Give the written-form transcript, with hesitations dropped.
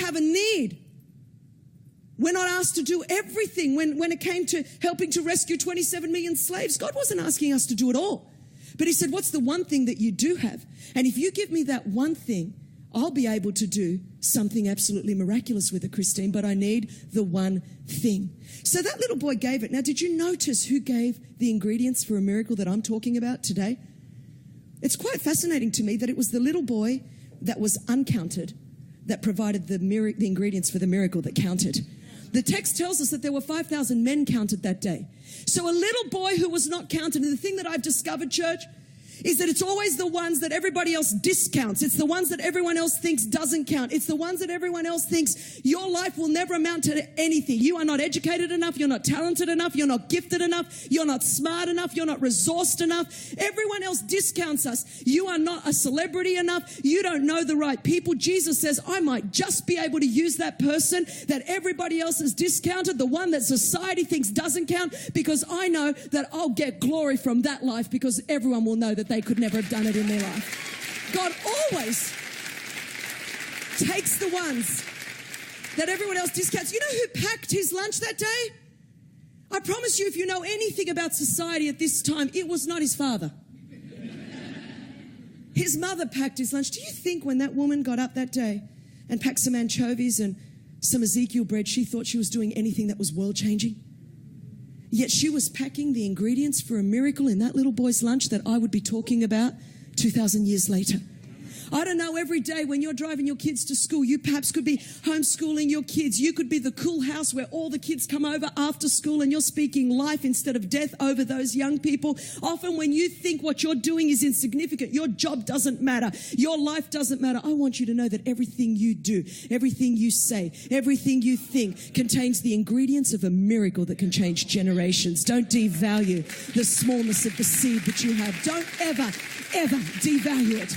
have a need. We're not asked to do everything. When it came to helping to rescue 27 million slaves, God wasn't asking us to do it all. But he said, what's the one thing that you do have? And if you give me that one thing, I'll be able to do something absolutely miraculous with it, Christine, but I need the one thing. So that little boy gave it. Now, did you notice who gave the ingredients for a miracle that I'm talking about today? It's quite fascinating to me that it was the little boy that was uncounted that provided the ingredients for the miracle that counted. The text tells us that there were 5,000 men counted that day. So a little boy who was not counted, and the thing that I've discovered, church, is that it's always the ones that everybody else discounts. It's the ones that everyone else thinks doesn't count. It's the ones that everyone else thinks your life will never amount to anything. You are not educated enough. You're not talented enough. You're not gifted enough. You're not smart enough. You're not resourced enough. Everyone else discounts us. You are not a celebrity enough. You don't know the right people. Jesus says, I might just be able to use that person that everybody else has discounted, the one that society thinks doesn't count, because I know that I'll get glory from that life because everyone will know that they could never have done it in their life. God always takes the ones that everyone else discounts. You know who packed his lunch that day? I promise you, if you know anything about society at this time, it was not his father. His mother packed his lunch. Do you think when that woman got up that day and packed some anchovies and some Ezekiel bread, she thought she was doing anything that was world-changing? Yet she was packing the ingredients for a miracle in that little boy's lunch that I would be talking about 2,000 years later. I don't know, every day when you're driving your kids to school, you perhaps could be homeschooling your kids. You could be the cool house where all the kids come over after school and you're speaking life instead of death over those young people. Often when you think what you're doing is insignificant, your job doesn't matter, your life doesn't matter, I want you to know that everything you do, everything you say, everything you think contains the ingredients of a miracle that can change generations. Don't devalue the smallness of the seed that you have. Don't ever, ever devalue it.